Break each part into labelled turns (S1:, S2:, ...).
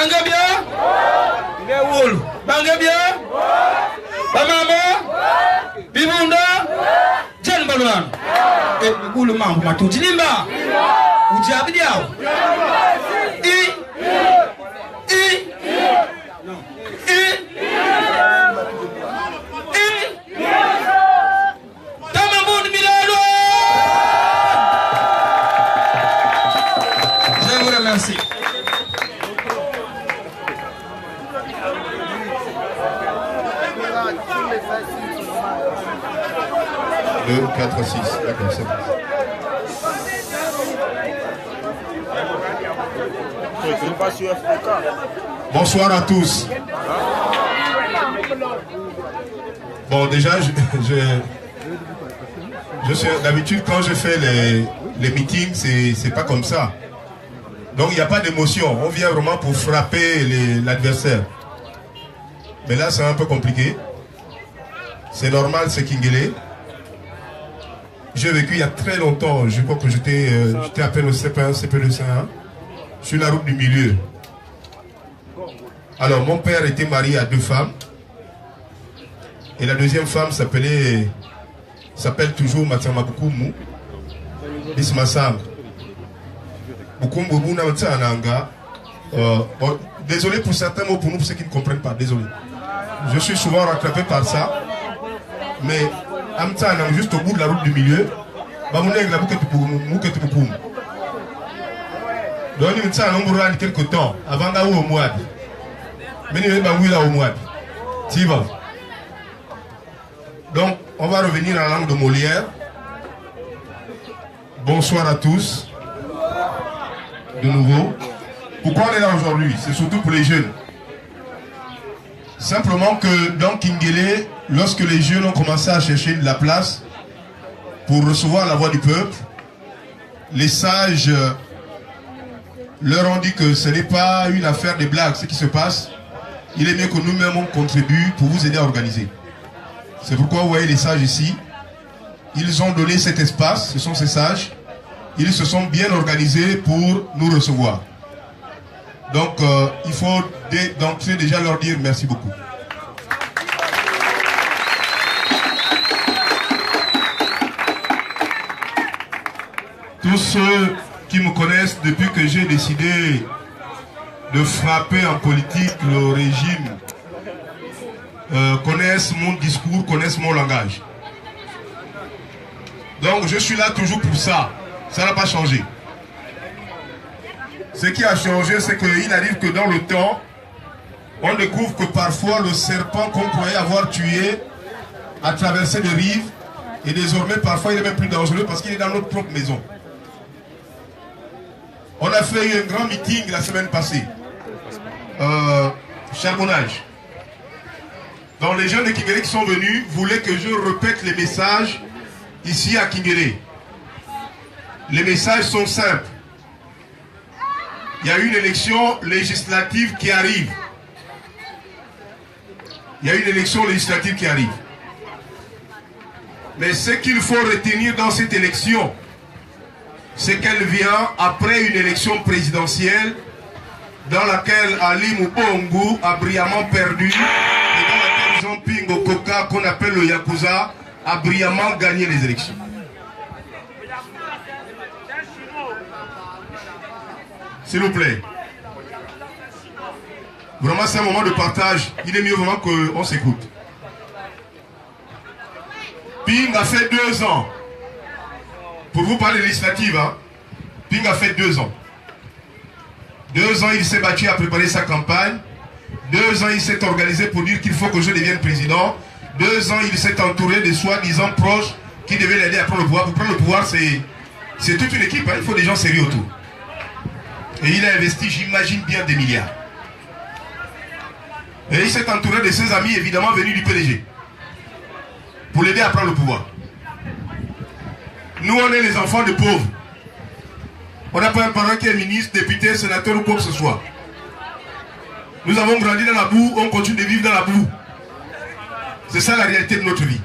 S1: Banga bien? Banga bien? Bamama? Bibunda? Jen Baluan? Ulu mambo matuti limba? Ujabi diao? Tamambound Milano! Je vous remercie.
S2: Deux, 4, 6. D'accord, c'est bon. Bonsoir à tous. Bon, déjà, je suis d'habitude quand je fais les meetings, c'est pas comme ça. Donc il n'y a pas d'émotion. On vient vraiment pour frapper l'adversaire. Mais là, c'est un peu compliqué. C'est normal, c'est Kingele. J'ai vécu il y a très longtemps. Je crois que j'étais à peine au CP1, CP2, sur la route du milieu. Alors, mon père était marié à 2 femmes. Et la deuxième femme s'appelle toujours Matiama Bukumu. Bismasang. Bukumu Buna Matsananga. Désolé pour certains mots, pour nous, pour ceux qui ne comprennent pas. Désolé. Je suis souvent rattrapé par ça. Mais, Amtsanang, juste au bout de la route du milieu, Bamuneg la Bukete Bukumu. Donc, il y a quelques temps, avant d'aller au mois. Mais il y a au mois. Donc, on va revenir à la langue de Molière. Bonsoir à tous. De nouveau. Pourquoi on est là aujourd'hui? C'est surtout pour les jeunes. Simplement que dans Kingele, lorsque les jeunes ont commencé à chercher de la place pour recevoir la voix du peuple, les sages leur ont dit que ce n'est pas une affaire de blagues, ce qui se passe. Il est mieux que nous-mêmes on contribue pour vous aider à organiser. C'est pourquoi vous voyez les sages ici. Ils ont donné cet espace, ce sont ces sages. Ils se sont bien organisés pour nous recevoir. Donc il faut déjà leur dire merci beaucoup. Tous ceux qui me connaissent depuis que j'ai décidé de frapper en politique le régime connaissent mon discours, connaissent mon langage. Donc je suis là toujours pour ça. Ça n'a pas changé. Ce qui a changé, c'est qu'il arrive que dans le temps, on découvre que parfois le serpent qu'on croyait avoir tué a traversé les rives et désormais parfois il est même plus dangereux parce qu'il est dans notre propre maison. On a fait un grand meeting la semaine passée. Charbonnage. Donc les jeunes de Kingele qui sont venus voulaient que je répète les messages ici à Kingele. Les messages sont simples. Il y a une élection législative qui arrive. Il y a une élection législative qui arrive. Mais ce qu'il faut retenir dans cette élection, c'est qu'elle vient après une élection présidentielle dans laquelle Ali Moubongo a brillamment perdu et dans laquelle Jean-Pingo Koka, qu'on appelle le Yakuza, a brillamment gagné les élections. S'il vous plaît. Vraiment, c'est un moment de partage. Il est mieux vraiment qu'on s'écoute. Ping a fait 2 ans. Pour vous parler législative, hein, Ping a fait 2 ans. 2 ans, il s'est battu à préparer sa campagne. 2 ans, il s'est organisé pour dire qu'il faut que je devienne président. 2 ans, il s'est entouré de soi-disant proches qui devaient l'aider à prendre le pouvoir. Pour prendre le pouvoir, c'est toute une équipe. Hein, il faut des gens sérieux autour. Et il a investi, j'imagine bien, des milliards. Et il s'est entouré de ses amis, évidemment, venus du PDG. Pour l'aider à prendre le pouvoir. Nous, on est les enfants de pauvres. On n'a pas un parent qui est ministre, député, sénateur ou quoi que ce soit. Nous avons grandi dans la boue, on continue de vivre dans la boue. C'est ça la réalité de notre vie.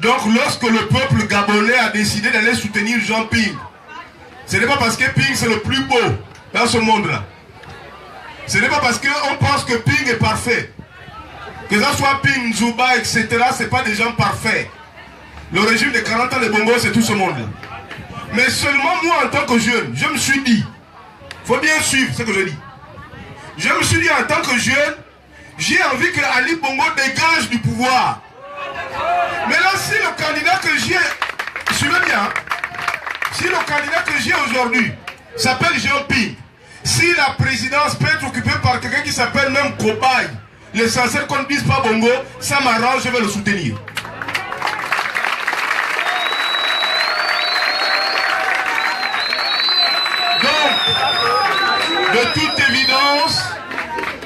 S2: Donc, lorsque le peuple gabonais a décidé d'aller soutenir Jean Ping, ce n'est pas parce que Ping c'est le plus beau dans ce monde-là. Ce n'est pas parce qu'on pense que Ping est parfait. Que ça soit Ping, Zouba, etc., ce n'est pas des gens parfaits. Le régime de 40 ans de Bongo, c'est tout ce monde. Mais seulement moi, en tant que jeune, je me suis dit, il faut bien suivre ce que je dis. Je me suis dit, en tant que jeune, j'ai envie que Ali Bongo dégage du pouvoir. Mais là, si le candidat que j'ai, suivez bien, si le candidat que j'ai aujourd'hui s'appelle Jean Ping, si la présidence peut être occupée par quelqu'un qui s'appelle même Kobaye, l'essentiel qu'on ne dise pas Bongo, ça m'arrange, je vais le soutenir. Donc, de toute évidence,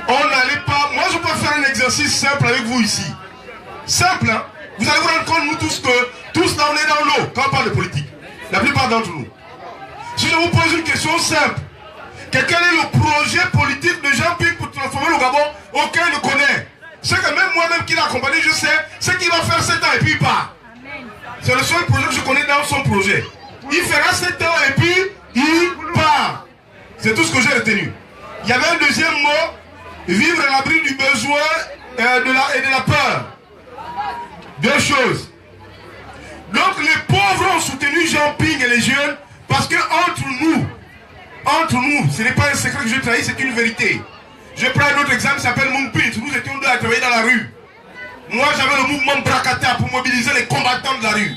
S2: on n'allait pas... Moi, je peux faire un exercice simple avec vous ici. Simple, hein? Vous allez vous rendre compte, nous tous, que tous là, on est dans l'eau quand on parle de politique. La plupart d'entre nous. Si je vous pose une question simple, quel est le projet politique de Jean Ping pour transformer le Gabon? Aucun ne connaît. C'est que même moi-même qui l'ai accompagné, je sais ce qu'il va faire 7 ans et puis il part. C'est le seul projet que je connais dans son projet. Il fera 7 ans et puis il part. C'est tout ce que j'ai retenu. Il y avait un deuxième mot, vivre à l'abri du besoin et de la peur. Deux choses. Donc les pauvres ont soutenu Jean Ping et les jeunes parce que entre nous, ce n'est pas un secret que je trahis, c'est une vérité. Je prends un autre exemple, il s'appelle Moungpint. Nous étions deux à travailler dans la rue. Moi j'avais le mouvement Brakata pour mobiliser les combattants de la rue.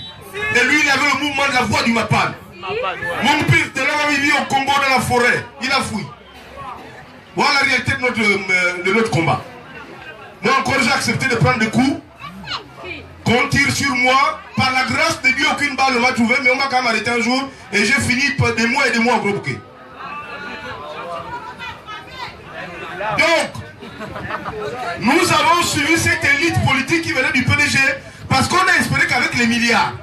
S2: Et lui il avait le mouvement de la voix du Mapan. Moungpint, il vit au Congo dans la forêt. Il a fouillé. Voilà la réalité de notre combat. Moi encore j'ai accepté de prendre des coups. Qu'on tire sur moi, par la grâce de Dieu, aucune balle ne m'a trouvé, mais on m'a quand même arrêté un jour et j'ai fini des mois et des mois en gros bouquet. Donc, nous avons suivi cette élite politique qui venait du PDG parce qu'on a espéré qu'avec les milliards,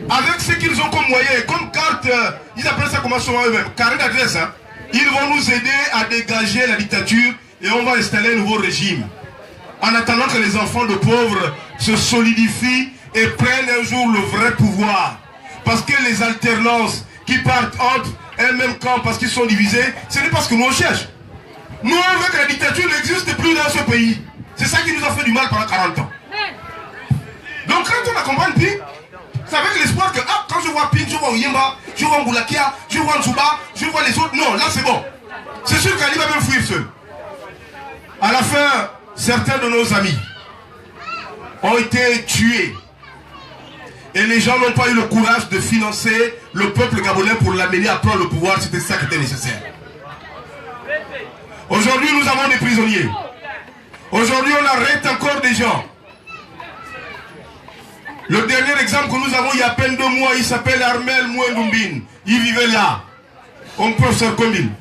S2: avec ce qu'ils ont comme moyen, comme carte, ils appellent ça comment souvent eux-mêmes, carré d'adresse, hein, ils vont nous aider à dégager la dictature et on va installer un nouveau régime. En attendant que les enfants de pauvres se solidifient et prennent un jour le vrai pouvoir. Parce que les alternances qui partent entre un même camp parce qu'ils sont divisés, ce n'est pas ce que nous on cherche. Nous on veut que la dictature n'existe plus dans ce pays. C'est ça qui nous a fait du mal pendant 40 ans. Donc quand on accompagne Ping, c'est avec l'espoir que quand je vois Ping, je vois Oyemba, je vois Ngoulakia, je vois Nzouba, je vois les autres. Non, là c'est bon. C'est sûr qu'Ali va même fuir seul. À la fin, certains de nos amis ont été tués et les gens n'ont pas eu le courage de financer le peuple gabonais pour l'amener à prendre le pouvoir. C'était ça qui était nécessaire. Aujourd'hui nous avons des prisonniers. Aujourd'hui on arrête encore des gens. Le dernier exemple que nous avons il y a à peine 2 mois, il s'appelle Armel Mouendumbine. Il vivait là comme professeur Combine.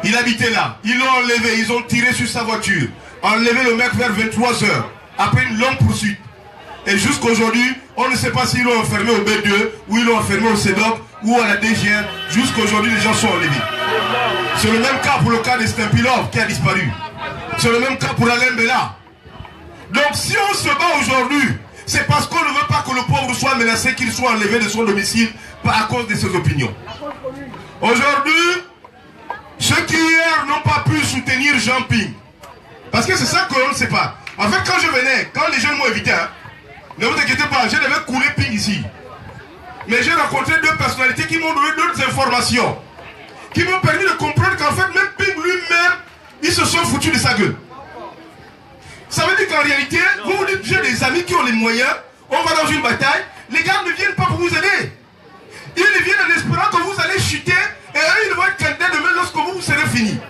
S2: Il habitait là, ils l'ont enlevé, ils ont tiré sur sa voiture, enlevé le mec vers 23 h, après une longue poursuite. Et jusqu'aujourd'hui, on ne sait pas s'ils l'ont enfermé au B2, ou ils l'ont enfermé au CEDOC, ou à la DGR. Jusqu'aujourd'hui, les gens sont enlevés. C'est le même cas pour le cas de Stempilov qui a disparu. C'est le même cas pour Alain Bella. Donc si on se bat aujourd'hui, c'est parce qu'on ne veut pas que le pauvre soit menacé, qu'il soit enlevé de son domicile à cause de ses opinions. Aujourd'hui, ceux qui hier n'ont pas pu soutenir Jean Ping, parce que c'est ça qu'on ne sait pas. En fait, quand je venais, quand les jeunes m'ont évité, hein, ne vous inquiétez pas, je devais couler Ping ici. Mais j'ai rencontré 2 personnalités qui m'ont donné d'autres informations, qui m'ont permis de comprendre qu'en fait, même Ping lui-même, ils se sont foutus de sa gueule. Ça veut dire qu'en réalité, vous vous dites, j'ai des amis qui ont les moyens, on va dans une bataille, les gars ne viennent pas pour vous aider. Ils viennent en espérant que vous allez chuter. Et eux, ils vont être candidats demain lorsque vous serez fini.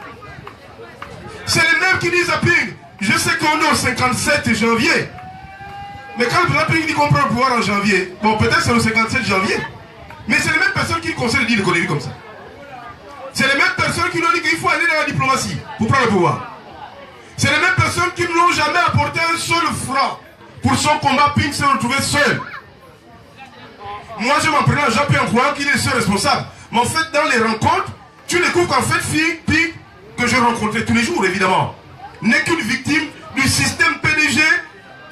S2: C'est les mêmes qui disent à Ping, je sais qu'on est au 57 janvier. Mais quand le président Ping dit qu'on prend le pouvoir en janvier, bon, peut-être c'est le 57 janvier. Mais c'est les mêmes personnes qui conseillent de dire des conneries comme ça. C'est les mêmes personnes qui nous disent qu'il faut aller dans la diplomatie pour prendre le pouvoir. C'est les mêmes personnes qui ne l'ont jamais apporté un seul franc pour son combat. Ping s'est retrouvé seul. Moi, je m'en prenais à Jean-Pierre en croyant qu'il est le seul responsable. Mais en fait, dans les rencontres, tu découvres qu'en fait, Ping, que je rencontrais tous les jours, évidemment, n'est qu'une victime du système PDG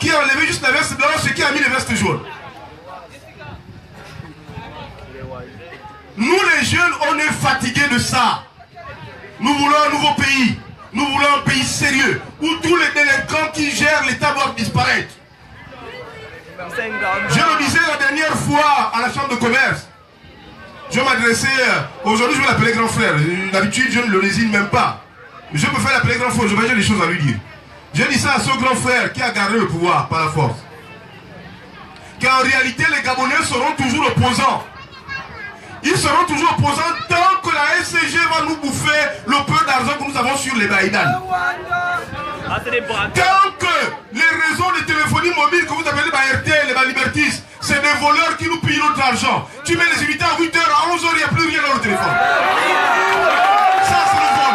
S2: qui a enlevé juste la veste blanche et qui a mis les vestes jaunes. Nous, les jeunes, on est fatigués de ça. Nous voulons un nouveau pays. Nous voulons un pays sérieux où tous les délinquants qui gèrent l'État doivent disparaître. Je le disais la dernière fois à la chambre de commerce. Je m'adressais, aujourd'hui je vais l'appeler grand frère. D'habitude je ne le désigne même pas. Je peux faire l'appeler grand frère, j'ai des choses à lui dire. Je dis ça à ce grand frère qui a gardé le pouvoir par la force. Qu'en réalité les Gabonais seront toujours opposants. Ils seront toujours opposants tant que la SCG va nous bouffer le peu d'argent que nous avons sur les Baïdan. Tant que les réseaux de téléphonie mobile que vous appelez les RTL, les Libertis, c'est des voleurs qui nous pillent notre argent. Tu mets les unités à 8h, à 11h, il n'y a plus rien dans le téléphone. Ça, c'est le vol.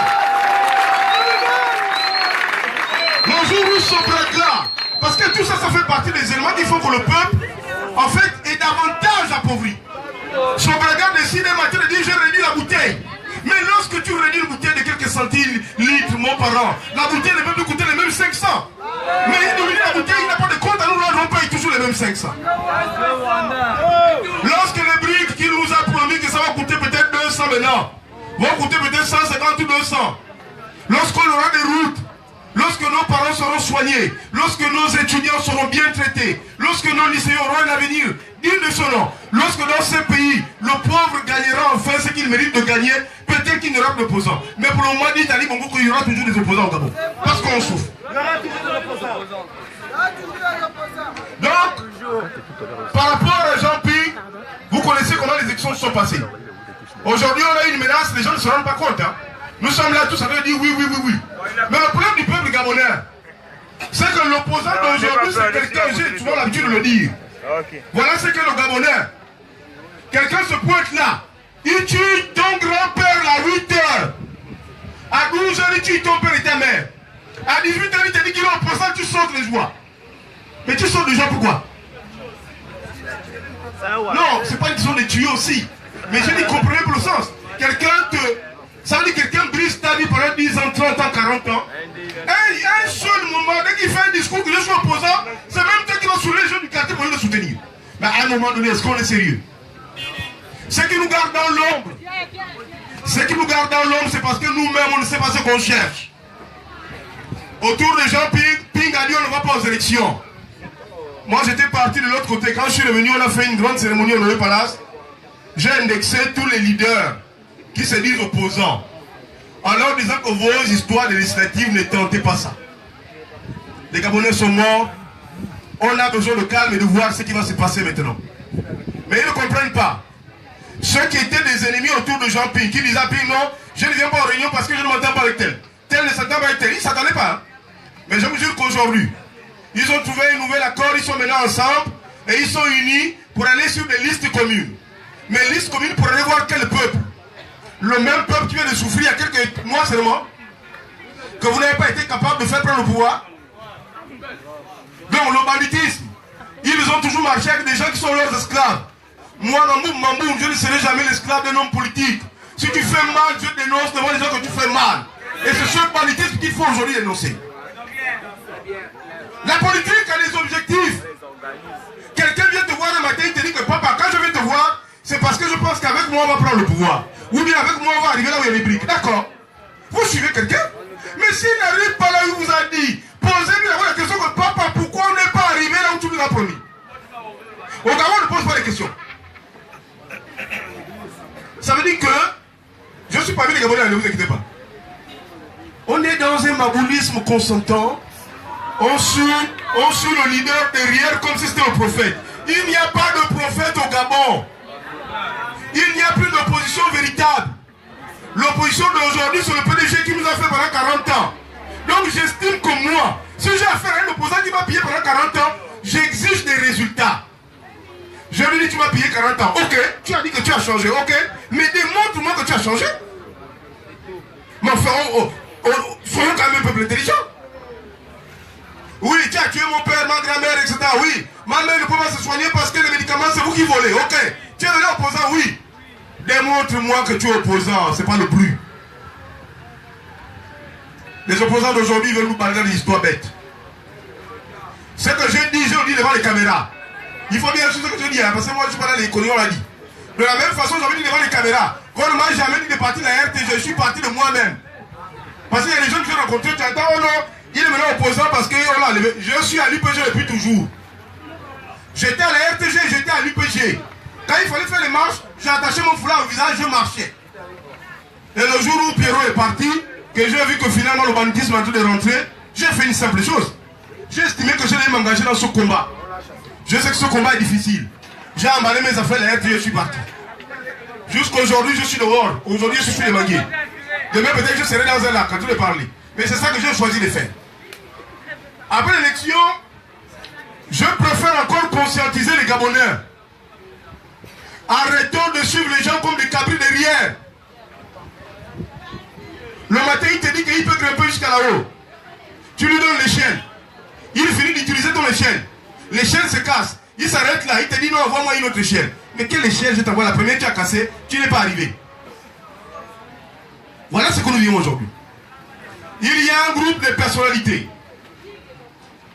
S2: Le jour où ce break-là, parce que tout ça, ça fait partie des éléments qui font que le peuple, en fait, est davantage appauvri. Son regard décide un matin de dire j'ai réduit la bouteille. Mais lorsque tu réduis une bouteille de quelques centilitres, mon parent, la bouteille ne peut plus coûter les mêmes 500. Mais il domine la bouteille, il n'a pas de compte, à nous on paye toujours les mêmes 500. Lorsque les briques qu'il nous a promis que ça va coûter peut-être 200 maintenant, vont coûter peut-être 150 ou 200. Lorsqu'on aura des routes, lorsque nos parents seront soignés, lorsque nos étudiants seront bien traités, lorsque nos lycéens auront un avenir digne de son nom, lorsque dans ces pays, le pauvre gagnera enfin ce qu'il mérite de gagner, peut-être qu'il n'y aura pas d'opposants. Mais pour le moment, dit Ali Bongo qu'il y aura toujours des opposants au Gabon. Parce qu'on souffre. Donc, par rapport à Jean-Pierre, vous connaissez comment les élections se sont passées. Aujourd'hui, on a une menace, les gens ne se rendent pas compte. Hein. Nous sommes là tous à dire oui, oui, oui, oui. Mais le problème du peuple gabonais, c'est que l'opposant d'aujourd'hui, c'est quelqu'un, j'ai souvent l'habitude de le dire. Voilà ce que le Gabonais, quelqu'un se pointe là, il tue ton grand-père à 8h. À 12h, il tue ton père et ta mère. À 18h, il te dit qu'il est opposant, tu sautes les joies. Mais tu sautes les joies pourquoi? Non, c'est pas une question de tuer aussi. Mais je dis, comprenez pour le sens. Quelqu'un te... Ça veut dire que quelqu'un brise ta vie pendant 10 ans, 30 ans, 40 ans. Un seul moment, dès qu'il fait un discours que je suis opposant, c'est même toi qui vas soulever les gens du quartier pour le soutenir. Mais à un moment donné, est-ce qu'on est sérieux? Ce qui nous garde dans l'ombre, c'est parce que nous-mêmes, on ne sait pas ce qu'on cherche. Autour de Jean-Pierre, Ping a dit on ne va pas aux élections. Moi, j'étais parti de l'autre côté. Quand je suis revenu, on a fait une grande cérémonie au Noé Palace. J'ai indexé tous les leaders qui se disent opposants, en leur disant que vos histoires de législatives ne tentez pas ça. Les Gabonais sont morts, on a besoin de calme et de voir ce qui va se passer maintenant. Mais ils ne comprennent pas. Ceux qui étaient des ennemis autour de Jean-Pierre, qui disaient non, je ne viens pas aux réunions parce que je ne m'entends pas avec tel. Tel ne s'entend pas avec tel. Ils ne s'attendaient pas. Hein. Mais je vous jure qu'aujourd'hui, ils ont trouvé un nouvel accord, ils sont maintenant ensemble et ils sont unis pour aller sur des listes communes. Mais listes communes pour aller voir quel peuple. Le même peuple qui vient de souffrir il y a quelques mois seulement, que vous n'avez pas été capable de faire prendre le pouvoir. Donc le banditisme, ils ont toujours marché avec des gens qui sont leurs esclaves. Moi, Mamboum, je ne serai jamais l'esclave d'un homme politique. Si tu fais mal, je dénonce devant les gens que tu fais mal. Et c'est ce banditisme qu'il faut aujourd'hui dénoncer. La politique a des objectifs. Quelqu'un vient te voir un matin, il te dit que papa, quand je viens te voir, c'est parce que je pense qu'avec moi on va prendre le pouvoir. Ou bien avec moi on va arriver là où il y a les briques. D'accord. Vous suivez quelqu'un? Mais s'il n'arrive pas là où il vous a dit, posez-lui la question que papa, pourquoi on n'est pas arrivé là où tu nous as promis? Au Gabon, on ne pose pas les questions. Ça veut dire que je suis parmi les Gabonais, ne vous inquiétez pas. On est dans un maboulisme consentant. On suit le leader derrière comme si c'était un prophète. Il n'y a pas de prophète au Gabon. Il n'y a plus d'opposition véritable. L'opposition d'aujourd'hui, c'est le PDG qui nous a fait pendant 40 ans. Donc j'estime que moi, si j'ai affaire à un opposant qui m'a pillé pendant 40 ans, j'exige des résultats. Je lui dis tu m'as pillé 40 ans. Ok, tu as dit que tu as changé. Ok, mais démontre-moi que tu as changé. Mais enfin, soyons quand même un peuple intelligent. Oui, tu as tué mon père, ma grand-mère, etc. Oui, ma mère ne peut pas se soigner parce que les médicaments, c'est vous qui volez. Ok, tu es devenu opposant, oui. Démontre-moi que tu es opposant, c'est pas le plus. Les opposants d'aujourd'hui veulent nous parler des histoires bêtes. Ce que je dis devant les caméras. Il faut bien ce que je dis, hein, parce que moi je suis pas dans les conneries, on l'a dit. De la même façon, j'avais dit devant les caméras, qu'on ne m'a jamais dit de partir de la RTG, je suis parti de moi-même. Parce qu'il y a des gens que j'ai rencontrés, tu attends, oh non, il est maintenant opposant parce que oh là, je suis à l'UPG depuis toujours. J'étais à la RTG, j'étais à l'UPG. Quand il fallait faire les marches, j'ai attaché mon foulard au visage, je marchais. Et le jour où Pierrot est parti, que j'ai vu que finalement le banditisme est en train de rentrer, j'ai fait une simple chose. J'ai estimé que je devais m'engager dans ce combat. Je sais que ce combat est difficile. J'ai emballé mes affaires, la RTG, je suis parti. Jusqu'aujourd'hui, je suis dehors. Aujourd'hui, je suis démangué. Demain, peut-être je serai dans un lac, quand tu veux parler. Mais c'est ça que j'ai choisi de faire. Après l'élection, je préfère encore conscientiser les Gabonais. Arrêtons de suivre les gens comme des cabris derrière. Le matin, il te dit qu'il peut grimper jusqu'à là-haut. Tu lui donnes l'échelle. Il finit d'utiliser ton échelle. L'échelle se casse. Il s'arrête là. Il te dit non, envoie-moi une autre échelle. Mais quelle échelle je t'envoie? La première tu as cassé, tu n'es pas arrivé. Voilà ce que nous vivons aujourd'hui. Il y a un groupe de personnalités.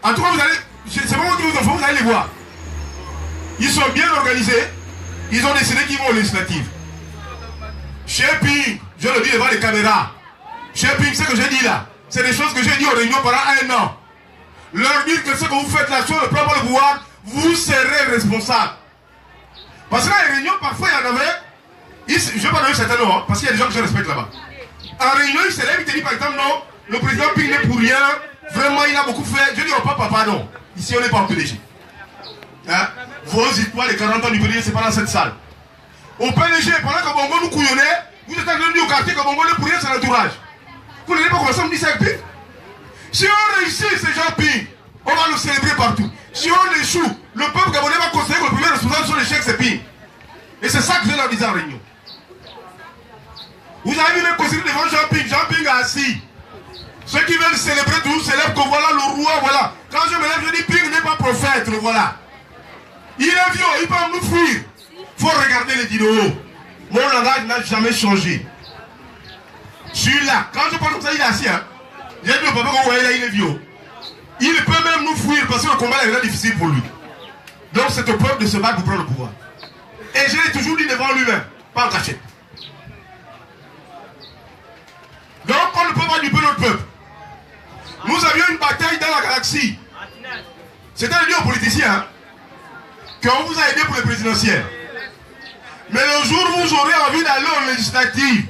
S2: En tout cas, vous allez, c'est pas moi qui vous en faut, vous allez les voir. Ils sont bien organisés. Ils ont décidé qu'ils vont aux législatives. Shaping, je le dis devant les caméras. Shaping, ce que j'ai dit là, c'est des choses que j'ai dit aux réunions pendant un an. Leur dire que ce que vous faites là sur le plan de pouvoir, vous serez responsable. Parce que dans les réunions, parfois il y en avait, je ne vais pas donner certains noms, parce qu'il y a des gens que je respecte là-bas. En réunion, il se lève, il te dit par exemple, non, le président Ping n'est pour rien, vraiment il a beaucoup fait. Je dis, oh papa, pardon, ici on n'est pas au PDG. Hein? Vos histoires, les 40 ans du PDG, c'est pas dans cette salle. Au PDG, pendant que Bongo nous couillonnait, vous êtes en train de dire au quartier que Bongo n'est pour rien, c'est l'entourage. Vous n'avez pas commencé à me dire ça avec Ping. Si on réussit, ces gens Ping, on va le célébrer partout. Si on échoue, le peuple gabonais va considérer que le premier responsable sur l'échec, c'est Ping. Et c'est ça que je leur disais en réunion. Vous avez vu même considérer devant Jean Ping a assis. Ceux qui veulent célébrer tout célèbrent que voilà le roi, voilà. Quand je me lève, je dis Ping n'est pas prophète, le voilà. Il est vieux, il peut nous fuir. Il faut regarder les vidéos. Mon langage n'a jamais changé. Je suis là. Quand je parle comme ça, il est assis. Hein. J'ai dit au papa qu'on voyait là, il est vieux. Il peut même nous fuir parce que le combat est vraiment difficile pour lui. Donc c'est au peuple de se battre pour prendre le pouvoir. Et je l'ai toujours dit devant lui-même, pas en cachette. Donc on ne peut pas duper notre peuple. Nous avions une bataille dans la galaxie. C'était le dit aux politiciens hein, qu'on vous a aidé pour les présidentielles. Mais le jour où vous aurez envie d'aller aux législatives,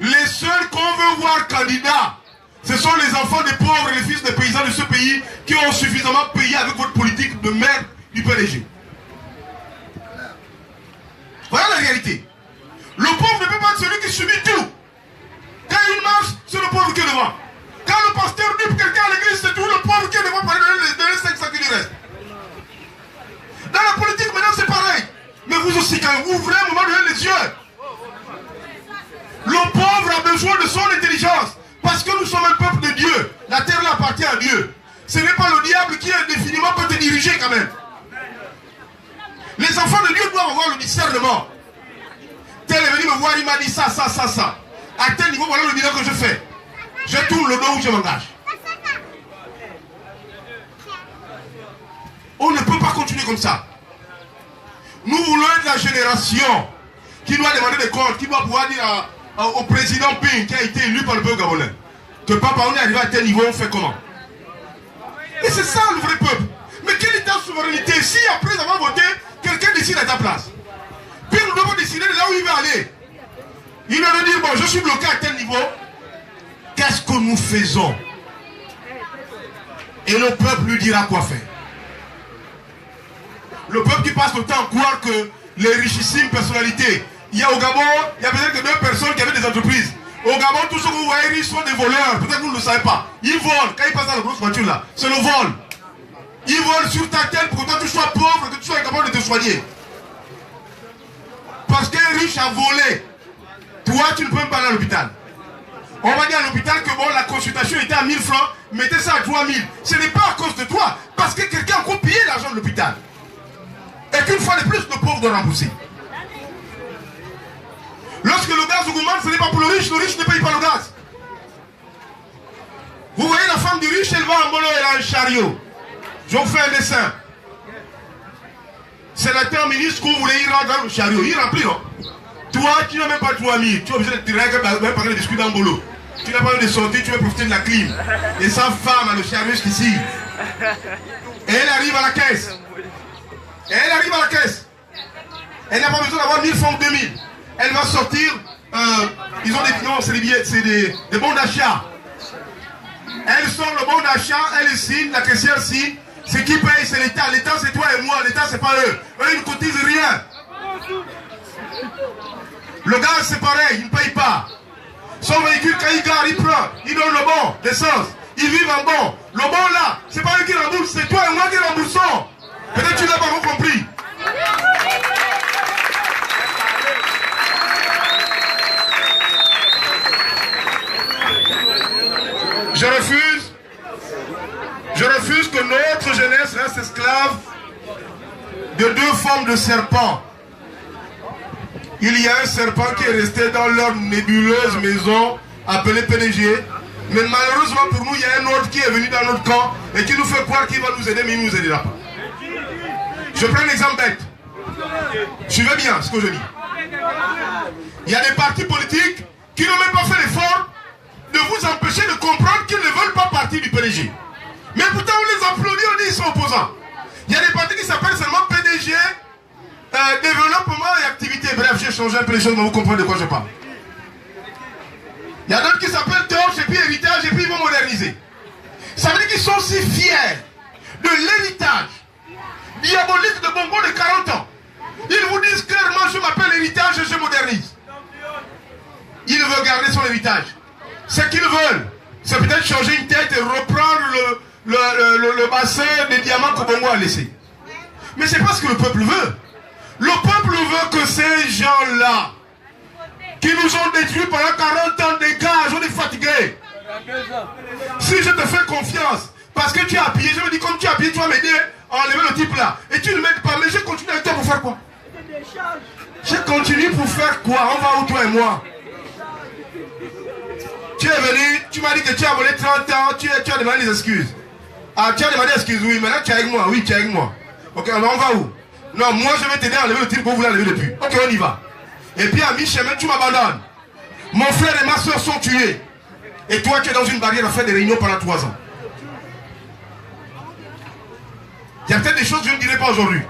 S2: les seuls qu'on veut voir candidats, ce sont les enfants des pauvres et les fils des paysans de ce pays qui ont suffisamment payé avec votre politique de merde du PDG. Voilà la réalité. Le pauvre ne peut pas être celui qui subit tout. Quand il marche, c'est le pauvre qui est devant. Quand le pasteur dit pour quelqu'un à l'église, c'est toujours le pauvre qui est devant pour aller donner 500 qui lui reste. Dans la politique, maintenant, c'est pareil. Mais vous aussi, quand vous ouvrez un moment donné les yeux, le pauvre a besoin de son intelligence. Parce que nous sommes un peuple de Dieu. La terre appartient à Dieu. Ce n'est pas le diable qui indéfiniment peut te diriger quand même. Les enfants de Dieu doivent avoir le discernement. Tel est venu me voir, il m'a dit ça. À tel niveau, voilà le bilan que je fais. Je tourne le dos où je m'engage. On ne peut pas continuer comme ça. Nous voulons être la génération qui doit demander des comptes, qui doit pouvoir dire au président Ping qui a été élu par le peuple gabonais que papa, on est arrivé à tel niveau, on fait comment? Et c'est ça le vrai peuple. Mais quelle est ta souveraineté si après avoir voté, quelqu'un décide à ta place? Ping ne doit pas décider de là où il va aller. Il va me dire, bon, je suis bloqué à tel niveau. Qu'est-ce que nous faisons? Et le peuple lui dira quoi faire. Le peuple qui passe le temps à croire que les richissimes personnalités, il y a au Gabon, il y a peut-être que 2 personnes qui avaient des entreprises. Au Gabon, tous ceux que vous voyez, ils sont des voleurs. Peut-être que vous ne le savez pas. Ils volent. Quand ils passent dans la grosse voiture là, c'est le vol. Ils volent sur ta tête pour que toi tu sois pauvre, que tu sois incapable de te soigner. Parce qu'un riche a volé. Toi, tu ne peux même pas aller à l'hôpital. On va dire à l'hôpital que bon, la consultation était à 1000 francs, mettez ça à 3000. Ce n'est pas à cause de toi, parce que quelqu'un a encore payé l'argent de l'hôpital. Et qu'une fois de plus, le pauvre doit rembourser. Lorsque le gaz augmente, ce n'est pas pour le riche ne paye pas le gaz. Vous voyez la femme du riche, elle va en mono, elle a un chariot. Je vous fais un dessin. Sénateur, ministre, que vous voulez, il rentre dans le chariot. Il remplit, non? Toi, tu n'as même pas 3000. Tu es obligé de tirer avec un biscuit dans le boulot. Tu n'as pas envie de sortir, tu veux profiter de la clim. Et sa femme a le chien jusqu'ici. Et elle arrive à la caisse. Elle n'a pas besoin d'avoir 1000 francs ou 2000. Elle va sortir. Ils ont des. Non, c'est des billets, c'est des bons d'achat. Elle sort le bon d'achat, elle signe, la caissière signe. Ce qui paye, c'est l'État. L'État, c'est toi et moi. L'État, c'est pas eux. Eux, ils ne cotisent rien. Le gaz, c'est pareil, il ne paye pas. Son véhicule, quand il gare, il prend. Il donne le bon d'essence. Ils vivent en bon. Le bon là, c'est pas eux qui remboursent, c'est toi et moi qui remboursons. Peut-être que tu n'as pas compris. Je refuse que notre jeunesse reste esclave de deux formes de serpents. Il y a un serpent qui est resté dans leur nébuleuse maison appelée PDG. Mais malheureusement pour nous, il y a un autre qui est venu dans notre camp et qui nous fait croire qu'il va nous aider, mais il ne nous aidera pas. Je prends un exemple bête. Suivez bien ce que je dis. Il y a des partis politiques qui n'ont même pas fait l'effort de vous empêcher de comprendre qu'ils ne veulent pas partir du PDG. Mais pourtant on les applaudit, on dit qu'ils sont opposants. Il y a des partis qui s'appellent seulement PDG, développement et activité. Bref, j'ai changé un peu les choses, mais vous comprenez de quoi je parle. Il y a d'autres qui s'appellent torche et puis héritage et puis ils vont moderniser. Ça veut dire qu'ils sont si fiers de l'héritage diabolique de Bongo de 40 ans. Ils vous disent clairement, je m'appelle héritage et je modernise. Ils veulent garder son héritage. Ce qu'ils veulent, c'est peut-être changer une tête et reprendre le bassin des diamants que Bongo a laissé. Mais c'est pas ce que le peuple veut. Le peuple veut que ces gens-là, qui nous ont détruits pendant 40 ans de gaz, on est fatigués. Si je te fais confiance, parce que tu as appuyé, je me dis comme tu as appuyé, tu vas m'aider à enlever le type là. Et tu ne m'aides pas, mais je continue avec toi pour faire quoi? Je continue pour faire quoi? On va où toi et moi? Tu es venu, tu m'as dit que tu as volé 30 ans, tu as demandé des excuses. Ah, tu as demandé des excuses, oui, maintenant tu es avec moi, oui, tu es avec moi. Ok, alors on va où? Non, moi je vais t'aider à enlever le type que vous voulez enlever depuis. Ok, on y va. Et puis à mi-chemin, tu m'abandonnes. Mon frère et ma soeur sont tués. Et toi, tu es dans une barrière à faire des réunions pendant 3 ans. Il y a peut-être des choses que je ne dirai pas aujourd'hui.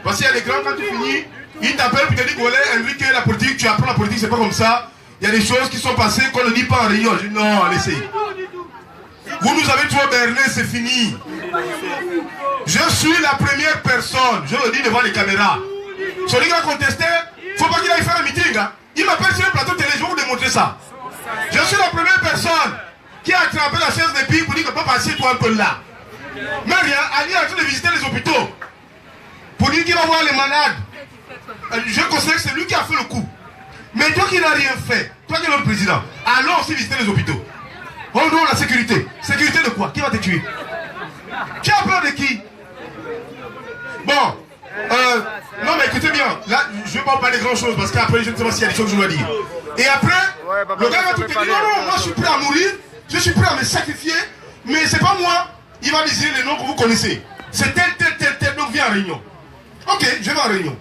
S2: Parce qu'il y a des grands, quand tu finis, ils t'appellent et te disent que Enrique, la politique, tu apprends la politique, c'est pas comme ça. Il y a des choses qui sont passées qu'on ne dit pas en réunion. Je dis non, laissez. Vous nous avez trop berné, c'est fini. Je suis la première personne, je le dis devant les caméras. Celui qui a contesté, il ne faut pas qu'il aille faire un meeting. Hein. Il m'appelle sur le plateau télé, je vais vous démontrer ça. Je suis la première personne qui a attrapé la chaise des pieds pour dire que papa, assieds-toi un peu là. Mais rien, Ali est en train de visiter les hôpitaux. Pour dire qu'il va voir les malades. Je considère que c'est lui qui a fait le coup. Mais toi qui n'as rien fait, toi qui es notre président, allons aussi visiter les hôpitaux. On donne la sécurité. Sécurité de quoi? Qui va te tuer? Tu as peur de qui? Bon. Non mais écoutez bien, là je ne vais pas parler de grand chose parce qu'après je ne sais pas s'il y a des choses que je dois dire. Et après, le gars va tout te dire non, moi je suis prêt à mourir, je suis prêt à me sacrifier, mais c'est pas moi. Il va désigner les noms que vous connaissez. C'est tel, donc viens en réunion. Ok, je vais en réunion.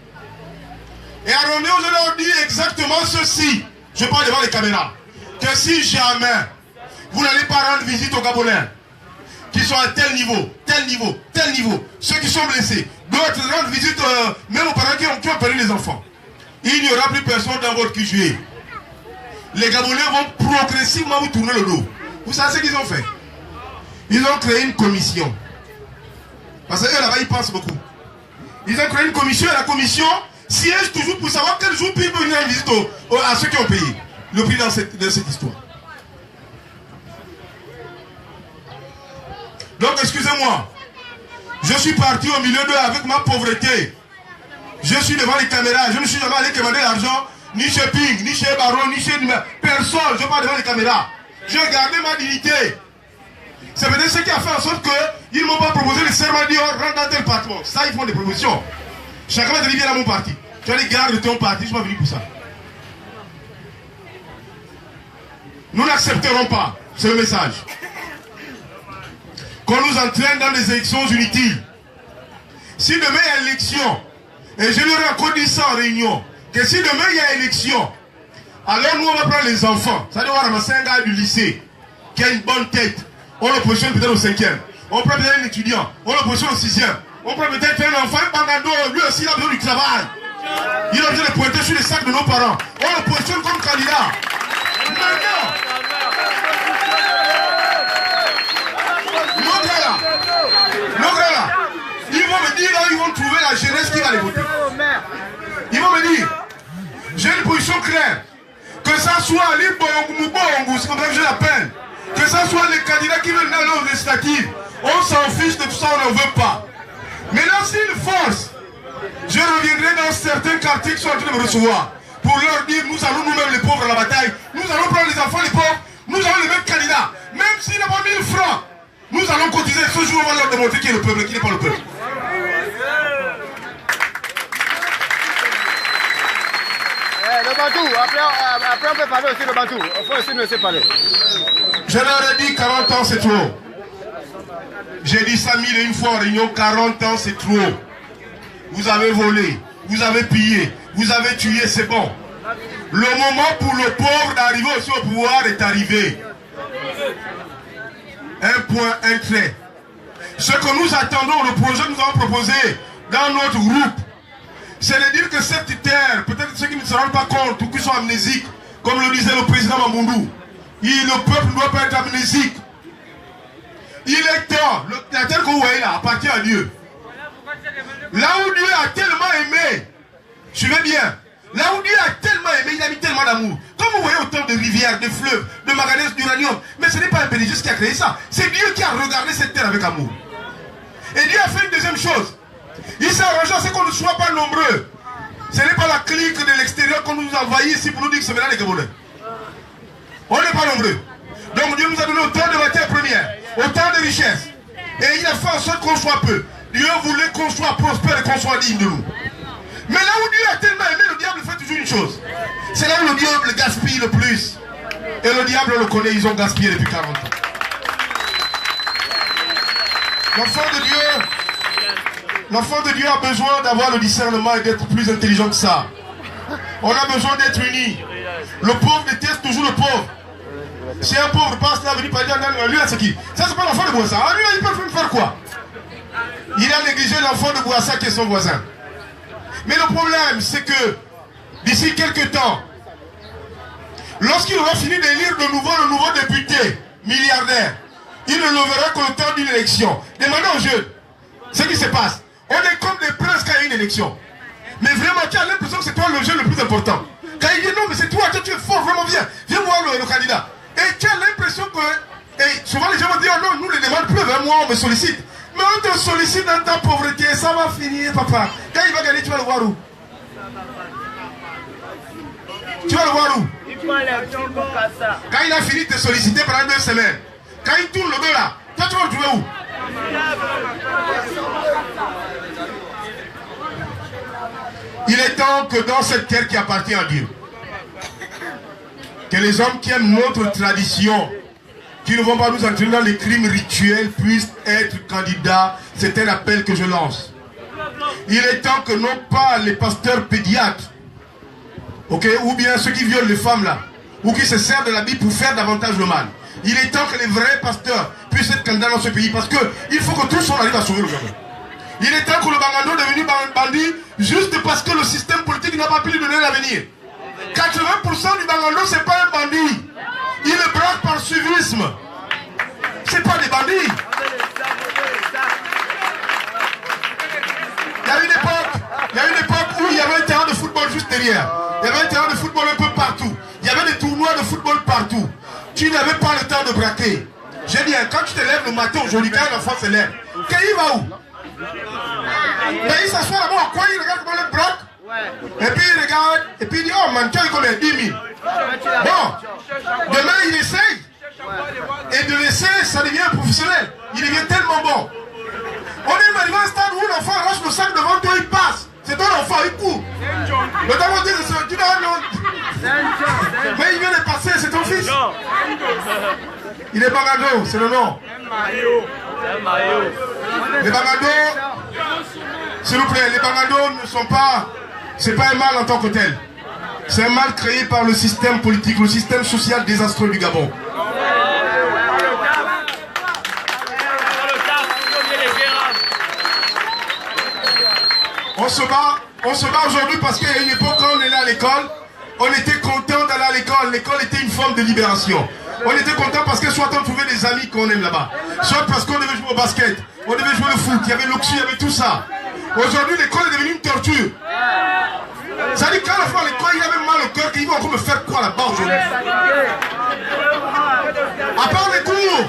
S2: Et à réunion, je leur dis exactement ceci. Je parle devant les caméras. Que si jamais vous n'allez pas rendre visite aux Gabonais, qui sont à tel niveau, ceux qui sont blessés, d'autres rendent visite même aux parents qui ont perdu les enfants. Il n'y aura plus personne dans votre QG. Les Gabonais vont progressivement vous tourner le dos. Vous savez ce qu'ils ont fait? Ils ont créé une commission. Parce que eux là-bas ils pensent beaucoup. Ils ont créé une commission et la commission siège toujours pour savoir quel jour ils peuvent venir en visite à ceux qui ont payé le prix dans cette histoire. Donc excusez-moi, je suis parti au milieu d'eux avec ma pauvreté. Je suis devant les caméras, je ne suis jamais allé demander l'argent, ni chez Ping, ni chez Baron, ni chez personne, je parle devant les caméras. J'ai gardé ma dignité. C'est peut-être ce qui a fait en sorte qu'ils ne m'ont pas proposé le serment de dire rentre dans tel parti. Ça, ils font des propositions. Chacun va te dire viens dans mon parti. Tu as dit garde ton parti, je ne suis pas venu pour ça. Nous n'accepterons pas, c'est le message, qu'on nous entraîne dans des élections inutiles. Si demain il y a élection, et je leur ai encore dit ça en réunion, que si demain il y a élection, Alors nous, on va prendre les enfants. Ça veut dire on va ramasser un gars du lycée qui a une bonne tête. On le positionne peut-être au 5e. On prend peut-être un étudiant. On le positionne au 6e. On prend peut-être un enfant, un bangando. Lui aussi, il a besoin du travail. Il a besoin de pointer sur les sacs de nos parents. On le positionne comme candidat. Maintenant, nos gars là, ils vont me dire, là, ils vont trouver la jeunesse qui va les voter. Ils vont me dire, j'ai une position claire. Que ça soit les Bongo, c'est comme ça que je l'appelle. Que ça soit les candidats qui veulent aller aux législatives. On s'en fiche de tout ça, on n'en veut pas. Mais là, s'ils forcent, je reviendrai dans certains quartiers qui sont en train de me recevoir. Pour leur dire, nous allons nous-mêmes les pauvres à la bataille. Nous allons prendre les enfants les pauvres. Nous allons les mettre candidats. Même s'ils n'ont pas 1000 francs. Nous allons cotiser. Ce jour, on va leur démontrer qui est le peuple et qui n'est pas le peuple.
S3: Le Bantou, après on peut parler aussi le Bantou. Il faut aussi nous laisser parler.
S2: Je leur ai dit 40 ans c'est trop. J'ai dit ça 1001 fois en réunion, 40 ans c'est trop. Vous avez volé, vous avez pillé, vous avez tué, c'est bon. Le moment pour le pauvre d'arriver aussi au pouvoir est arrivé. Un point, un trait. Ce que nous attendons, le projet que nous avons proposé dans notre groupe, c'est de dire que cette terre, peut-être ceux qui ne se rendent pas compte ou qui sont amnésiques, comme le disait le président Mamboundou, le peuple ne doit pas être amnésique. Il est temps, la terre que vous voyez là appartient à Dieu. Là où Dieu a tellement aimé, suivez bien, là où Dieu a tellement aimé, il a mis tellement d'amour. Comme vous voyez autant de rivières, de fleuves, de manganèse, d'uranium, mais ce n'est pas un pédégiste qui a créé ça, c'est Dieu qui a regardé cette terre avec amour. Et Dieu a fait une deuxième chose. Il s'est arrangé à ce qu'on ne soit pas nombreux. Ce n'est pas la clique de l'extérieur qu'on nous envahit ici pour nous dire que c'est maintenant les Gabonais. On n'est pas nombreux. Donc Dieu nous a donné autant de matières premières, autant de richesses. Et il a fait en sorte qu'on soit peu. Dieu voulait qu'on soit prospère et qu'on soit digne de nous. Mais là où Dieu a tellement aimé, le diable fait toujours une chose. C'est là où le diable gaspille le plus. Et le diable le connaît, ils ont gaspillé depuis 40 ans. L'enfant de Dieu a besoin d'avoir le discernement et d'être plus intelligent que ça. On a besoin d'être unis. Le pauvre déteste toujours le pauvre. Si un pauvre passe là, venir parler à lui, c'est qui? Ça, c'est pas l'enfant de Boissa. Ah, lui, il peut me faire quoi? Il a négligé l'enfant de Boissa qui est son voisin. Mais le problème, c'est que d'ici quelques temps, lorsqu'il aura fini d'élire de nouveau le nouveau député milliardaire, il ne le verra qu'au temps d'une élection. Demandez aux jeunes ce qui se passe. On est comme des princes quand il y a une élection. Mais vraiment, tu as l'impression que c'est toi le jeune le plus important. Quand il dit non, mais c'est toi, tu es fort, vraiment bien. Viens voir le candidat. Et tu as l'impression que... Et souvent les gens vont dire, oh non, nous les demandes plus, hein, moi on me sollicite. Mais on te sollicite dans ta pauvreté, ça va finir, papa. Quand il va gagner, tu vas le voir où? Tu vas le voir où? Quand il a fini de te solliciter pendant 2 semaines, quand il tourne le dos là, toi tu vas le trouver où? Il est temps que dans cette terre qui appartient à Dieu, que les hommes qui aiment notre tradition, qui ne vont pas nous entraîner dans les crimes rituels, puissent être candidats. C'est un appel que je lance. Il est temps que non pas les pasteurs pédiatres, okay, ou bien ceux qui violent les femmes là, ou qui se servent de la Bible pour faire davantage le mal. Il est temps que les vrais pasteurs puissent être candidats dans ce pays, parce qu'il faut que tous on arrive à sauver le Gabon. Il est temps que le Bangando est devenu bandit juste parce que le système politique n'a pas pu lui donner l'avenir. 80% du Bangando, c'est pas un bandit. Il le braque par suivisme. C'est pas des bandits. Il y a une époque où il y avait un terrain de football juste derrière. Il y avait un terrain de football un peu partout. Il y avait des tournois de football partout. Tu n'avais pas le temps de braquer. J'ai dit, quand tu te lèves le matin aujourd'hui, quand un enfant se lève, il va où? Ben, il s'assoit là-bas en coin, il regarde comment le braque. Et puis il regarde, et puis il dit, oh man, tu as combien? 10 000. Bon, demain il essaye. Et de l'essayer, ça devient un professionnel. Il devient tellement bon. On est arrivé à un stade où l'enfant arrache le sac devant toi, il passe. C'est ton enfant, il court. Le temps on dit, tu n'as non. Mais il vient de passer, c'est ton fils. Il est Bangando, c'est le nom. Les Bangando, s'il vous plaît, les Bangando ne sont pas... C'est pas un mal en tant que tel. C'est un mal créé par le système politique, le système social désastreux du Gabon. On se bat aujourd'hui parce qu'il y a une époque quand on est là à l'école, on était content d'aller à l'école. L'école était une forme de libération. On était content parce que soit on trouvait des amis qu'on aime là-bas, soit parce qu'on devait jouer au basket, on devait jouer au foot, il y avait l'oxy, il y avait tout ça. Aujourd'hui, l'école est devenue une torture. Ça dit qu'à la fois l'école, il avait mal au cœur qu'il va encore me faire quoi là-bas aujourd'hui. À part les cours,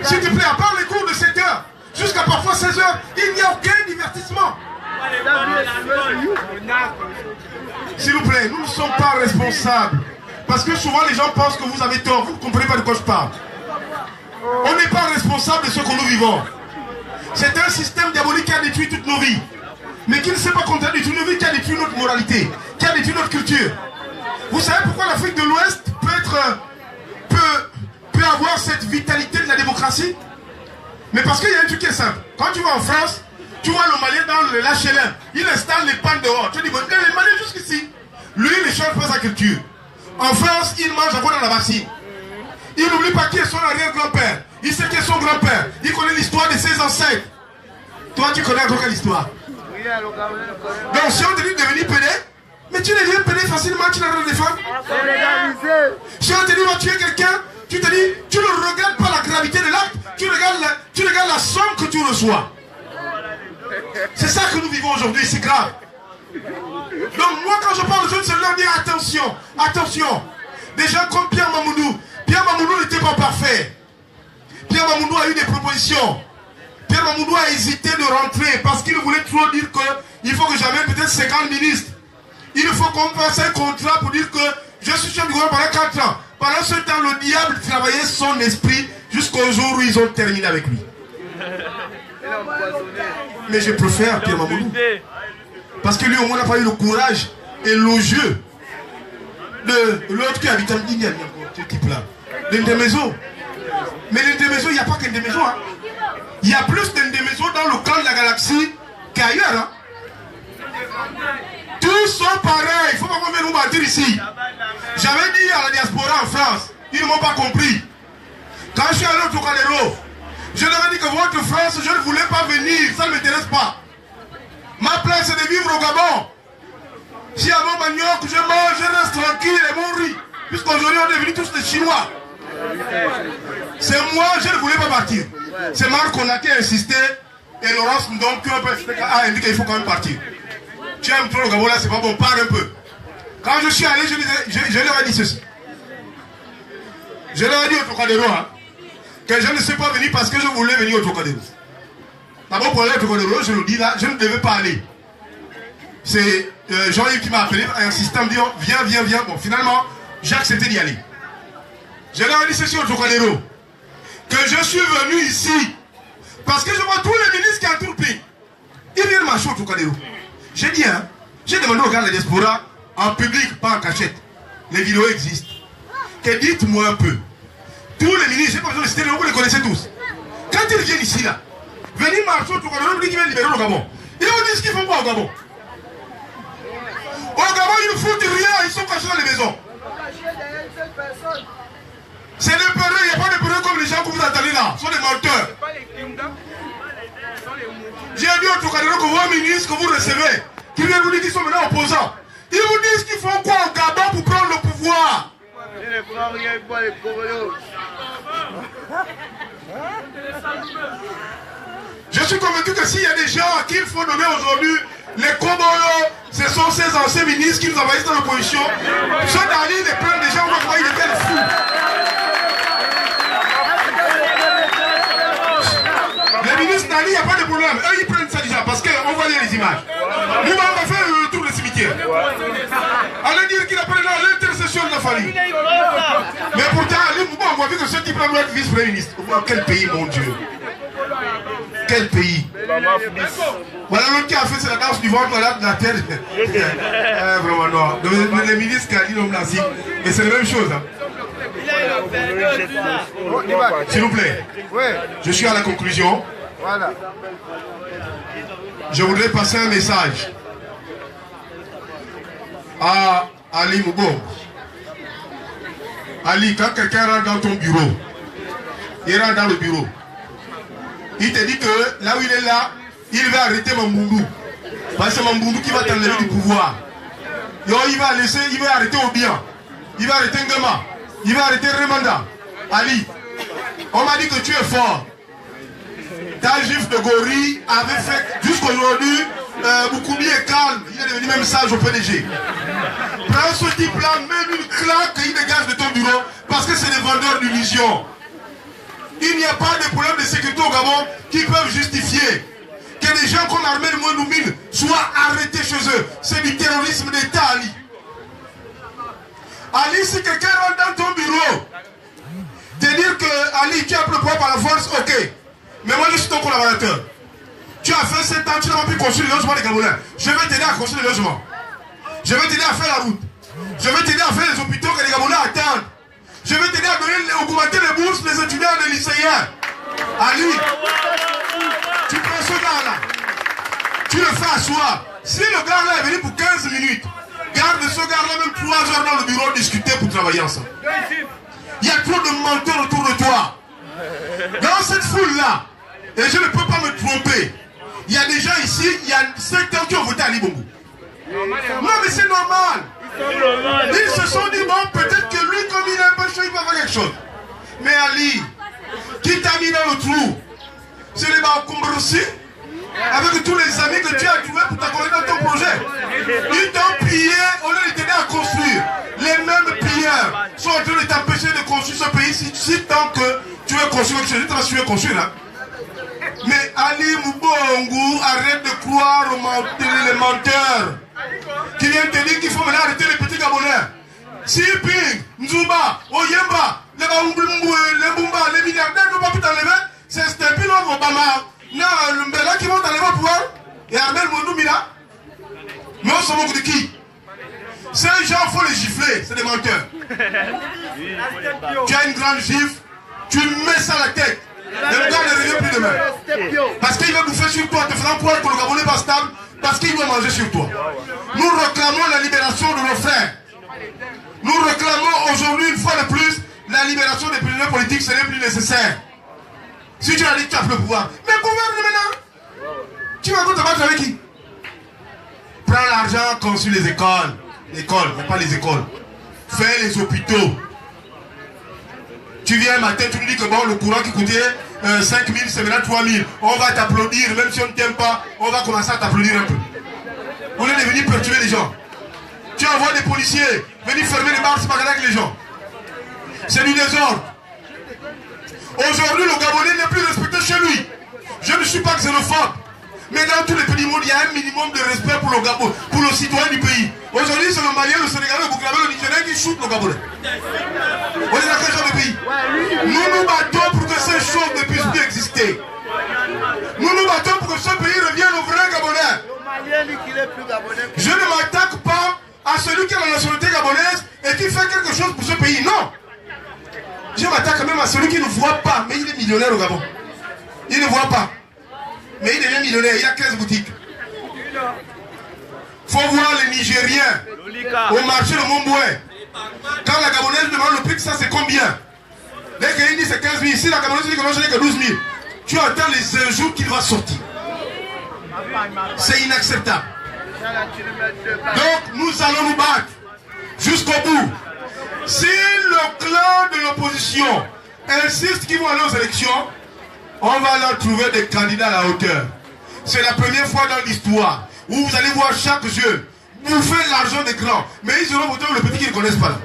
S2: s'il te plaît, à part les cours de 7 heures, jusqu'à parfois 16 heures, il n'y a aucun divertissement. S'il vous plaît, nous ne sommes pas responsables. Parce que souvent les gens pensent que vous avez tort. Vous ne comprenez pas de quoi je parle. On n'est pas responsable de ce que nous vivons. C'est un système diabolique qui a détruit toutes nos vies. Mais qui ne sait pas compter détruire nos vies, qui a détruit notre moralité, qui a détruit notre culture. Vous savez pourquoi l'Afrique de l'Ouest peut avoir cette vitalité de la démocratie? Mais parce qu'il y a un truc qui est simple. Quand tu vas en France, tu vois le Malien dans l'HLM, il installe les pannes dehors. Tu dis, bon, les Maliens jusqu'ici. Lui, il ne change pas sa culture. En France, il mange encore dans la bassine. Il n'oublie pas qui est son arrière-grand-père. Il sait qui est son grand-père. Il connaît l'histoire de ses ancêtres. Toi, tu connais encore quelle histoire? Donc, si on te dit de devenir pédé, mais tu deviens pédé facilement, tu n'as rien à défendre. Si on te dit de tuer quelqu'un, tu te dis, tu ne regardes pas la gravité de l'acte, tu regardes la somme que tu reçois. C'est ça que nous vivons aujourd'hui, c'est grave. Donc moi quand je parle aux jeunes, c'est leur dire attention, attention. Des gens comme Pierre Mamoudou. Pierre Mamoudou n'était pas parfait. Pierre Mamoudou a eu des propositions. Pierre Mamoudou a hésité de rentrer parce qu'il voulait trop dire qu'il faut que j'amène peut-être 50 ministres. Il faut qu'on fasse un contrat pour dire que je suis chef du gouvernement pendant 4 ans. Pendant ce temps, le diable travaillait son esprit jusqu'au jour où ils ont terminé avec lui. Mais je préfère Pierre Mamoudou. Parce que lui au moins n'a pas eu le courage et l'odieux de l'autre qui habite en Guinée, ce type-là. L'Indemezo. Mais l'Indemezo, il n'y a pas qu'Indemezo. Hein. Il y a plus d'Indemezo dans le camp de la galaxie qu'ailleurs. Hein. Tous sont pareils. Il ne faut pas qu'on nous mentir ici. J'avais dit à la diaspora en France, ils ne m'ont pas compris. Quand je suis allé au Trocadéro, je leur ai dit que votre France, je ne voulais pas venir, ça ne m'intéresse pas. Ma place c'est de vivre au Gabon. Si à mon manioc, je mange, je reste tranquille et mon riz. Puisqu'aujourd'hui on est devenus tous des Chinois. C'est moi, je ne voulais pas partir. C'est Marc Ona qui a insisté et Laurence donc a indiqué qu'il faut quand même partir. Tu aimes trop le Gabon là, c'est pas bon, pars un peu. Quand je suis allé, je leur ai dit ceci. Je leur ai dit au Trocadéro que je ne suis pas venu parce que je voulais venir au Trocadéro. D'abord pour aller au Trocadéro, je le dis là, je ne devais pas aller. C'est Jean-Yves qui m'a appelé, insistant, me dit viens, viens, viens. Bon, finalement, j'ai accepté d'y aller. Je leur ai dit ceci au Trocadéro, que je suis venu ici parce que je vois tous les ministres qui entourent le pays. Ils viennent marcher au Trocadéro. J'ai dit, j'ai demandé au gars de la diaspora, en public, pas en cachette. Les vidéos existent. Que dites-moi un peu. Tous les ministres, je n'ai pas besoin de citer, vous les connaissez tous. Quand ils viennent ici, là, venir marcher au Trocadéro, ils viennent libérer le Gabon. Ils vous disent qu'ils font quoi au Gabon? Au Gabon, ils ne foutent rien, ils sont cachés dans les maisons. C'est des peureux, il n'y a pas de peureux comme les gens que vous entendez là. Ce sont des menteurs. J'ai dit au Trocadéro que vos ministres que vous recevez, qui viennent vous dire qu'ils sont maintenant opposants, ils vous disent qu'ils font quoi au Gabon pour prendre le pouvoir? Je suis convaincu que s'il y a des gens à qui il faut donner aujourd'hui les Koboyo, ce sont ces anciens ministres qui nous envahissent dans l'opposition. Ceux d'Ali, les prennent des gens, on va croire qu'ils étaient fous. Les ministres d'Ali, il n'y a pas de problème. Eux, ils prennent ça déjà parce qu'on voit les images. Nous, on va faire le tour du cimetière. Allez dire qu'il a pris l'intercession de la famille. Mais pourtant, on voit que ce type-là doit être vice-premier ministre. Quel pays, mon Dieu. Quel pays. Voilà l'autre qui a fait la danse du ventre de la terre. Vraiment non. Les ministres qui a dit l'homme nazi. Mais c'est la même chose. Hein. S'il vous plaît. Je suis à la conclusion. Je voudrais passer un message à Ali Moubo. Ali, quand quelqu'un rentre dans ton bureau, il rentre dans le bureau. Il te dit que là où il est là, il va arrêter Mamboundou. Parce que c'est Mamboundou qui va t'enlever du pouvoir. Yo, il va arrêter Obia. Il va arrêter Ngama. Il va arrêter Remanda. Ali, on m'a dit que tu es fort. Ta gifle de gorille avait fait jusqu'aujourd'hui, Boukoubi est calme. Il est devenu même sage au PDG. Prends ce type-là, même une claque, il dégage de ton bureau parce que c'est des vendeurs d'illusions. Il n'y a pas de problème de sécurité au Gabon qui peuvent justifier que les gens qu'on armait le moins de 1000 soient arrêtés chez eux. C'est du terrorisme d'État, Ali. Ali, si quelqu'un rentre dans ton bureau, te dire que Ali, tu as pris le pouvoir par la force, ok. Mais moi, je suis ton collaborateur. Tu as fait 7 ans, tu n'as pas pu construire le logement des Gabonais. Je vais t'aider à construire le logement. Je vais t'aider à faire la route. Je vais t'aider à faire les hôpitaux que les Gabonais attendent. Je vais t'aider à augmenter les bourses des étudiants et des lycéens. Ali, tu prends ce gars-là. Tu le fais asseoir. Si le gars-là est venu pour 15 minutes, garde ce gars-là même 3 heures dans le bureau discuter pour travailler ensemble. Il y a trop de menteurs autour de toi. Dans cette foule-là, et je ne peux pas me tromper, il y a des gens ici, il y a 5 ans qui ont voté Ali Bongo. Non, mais c'est normal. Ils se sont dit, bon, peut-être que lui, comme il est un peu chaud, il va faire quelque chose. Mais Ali, qui t'a mis dans le trou? C'est les Baokoumbre aussi, avec tous les amis que tu as trouvés pour t'accorder dans ton projet. Ils t'ont pillé au lieu de t'aider à construire. Les mêmes pilleurs sont en train de t'empêcher de construire ce pays si tant que tu veux construire quelque chose. Tu vas suivre construire là. Mais Ali Moubongou, arrête de croire les menteurs qui viennent te dire qu'il faut maintenant arrêter les petits Gabonais. Siping, Nzouba, Oyemba, les Bumba, les milliardaires ne vont pas tout enlever. C'est Stepino Obama, le Mbela qui vont enlever au pouvoir. Et Armel Mondoumila. Mais on se moque de qui? Ces gens, il faut les gifler, c'est des menteurs. Tu as une grande gifle, tu mets ça à la tête. Le gars ne revient plus demain. Parce qu'il va bouffer sur toi, te faisant croire que le Gabonais va stable, parce qu'il doit manger sur toi. Nous réclamons la libération de nos frères. Nous réclamons aujourd'hui, une fois de plus, la libération des prisonniers politiques, ce n'est plus nécessaire. Si tu as dit que tu as le pouvoir, mais gouverne maintenant. Tu vas te battre avec qui? Prends l'argent, construis les écoles. L'école, mais pas les écoles. Fais les hôpitaux. Tu viens un matin, tu nous dis que bon, le courant qui coûtait 5 000, c'est maintenant 3 000. On va t'applaudir, même si on ne t'aime pas, on va commencer à t'applaudir un peu. On est venu perturber les gens. Tu envoies des policiers venir fermer les bars, c'est pas avec les gens. C'est du désordre. Aujourd'hui, le Gabonais n'est plus respecté chez lui. Je ne suis pas xénophobe. Mais dans tous les pays du monde, il y a un minimum de respect pour le Gabon, pour le citoyen du pays. Aujourd'hui, c'est le Malien, le Sénégalais, le Burkinabé, le Nigérien qui shootent le Gabonais. On est dans quel genre de pays? Nous nous battons pour que ces choses ne puissent plus exister. Nous nous battons pour que ce pays revienne au vrai Gabonais. Je ne m'attaque pas à celui qui a la nationalité gabonaise et qui fait quelque chose pour ce pays. Non. Je m'attaque même à celui qui ne voit pas, mais il est millionnaire au Gabon. Il ne voit pas. Mais il devient millionnaire, il a 15 boutiques. Il faut voir les Nigériens au marché de Montboué. Quand la Gabonaise demande le prix, ça c'est combien? Dès qu'il dit c'est 15 000, si la Gabonaise dit que moi je n'ai que 12 000, tu attends les 1 jour qu'il va sortir. C'est inacceptable. Donc nous allons nous battre jusqu'au bout. Si le clan de l'opposition insiste qu'ils vont aller aux élections, on va leur trouver des candidats à la hauteur. C'est la première fois dans l'histoire où vous allez voir chaque jeune bouffer l'argent des grands. Mais ils auront voté pour le petit qu'ils ne connaissent pas.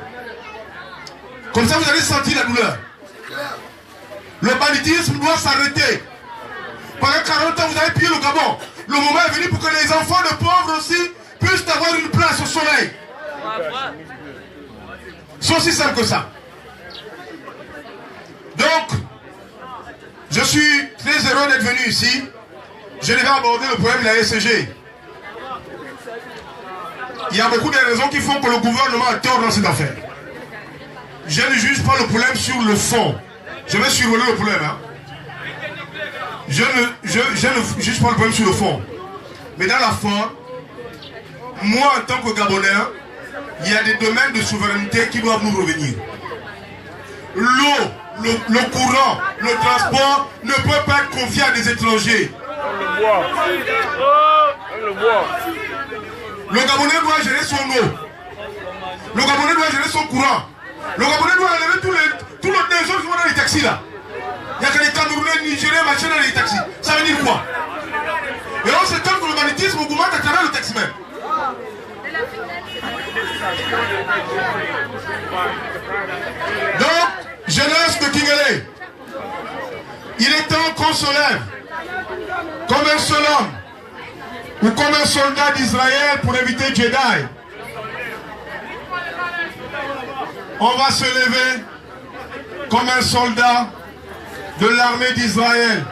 S2: Comme ça, vous allez sentir la douleur. Le banditisme doit s'arrêter. Pendant 40 ans, vous avez pillé le Gabon. Le moment est venu pour que les enfants de pauvres aussi puissent avoir une place au soleil. C'est aussi simple que ça. Donc, je suis très heureux d'être venu ici. Je devais aborder le problème de la SG. Il y a beaucoup de raisons qui font que le gouvernement a tort dans cette affaire. Je ne juge pas le problème sur le fond. Je vais survoler le problème. Hein. Je ne juge pas le problème sur le fond. Mais dans la forme, moi en tant que Gabonais, il y a des domaines de souveraineté qui doivent nous revenir. L'eau, le courant, le transport ne peut pas être confié à des étrangers. Le Gabonais doit gérer son eau. Le Gabonais doit gérer son courant. Le Gabonais doit enlever tous les désordres qui vont dans les taxis là. Il n'y a que les Camerounais, Nigériens, machin dans les taxis. Ça veut dire quoi? Et on se tente que le banditisme augmente à travers le taxi-même. Donc, jeunesse de Kingele, il est temps qu'on se lève comme un seul homme ou comme un soldat d'Israël pour éviter Jedi. On va se lever comme un soldat de l'armée d'Israël.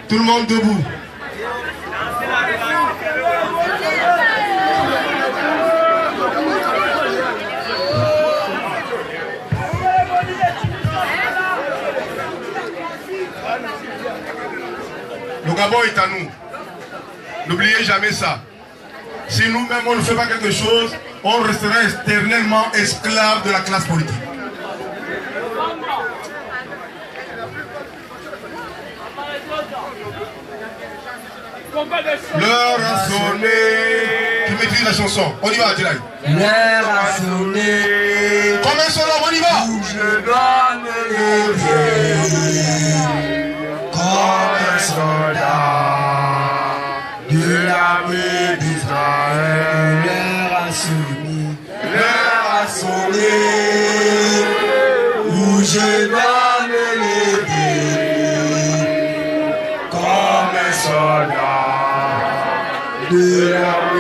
S2: Tout le monde debout. Le Gabon est à nous. N'oubliez jamais ça. Si nous-mêmes on ne fait pas quelque chose, on restera éternellement esclave de la classe politique. L'heure a sonné. Qui maîtrise la chanson? On y va, Adjiraï.
S4: L'heure a sonné.
S2: Comme un seul homme, on y va.
S4: Où je dois me lever comme un soldat de l'armée d'Israël. L'heure a sonné. L'heure a sonné. Où je dois me lever comme un soldat de l'armée.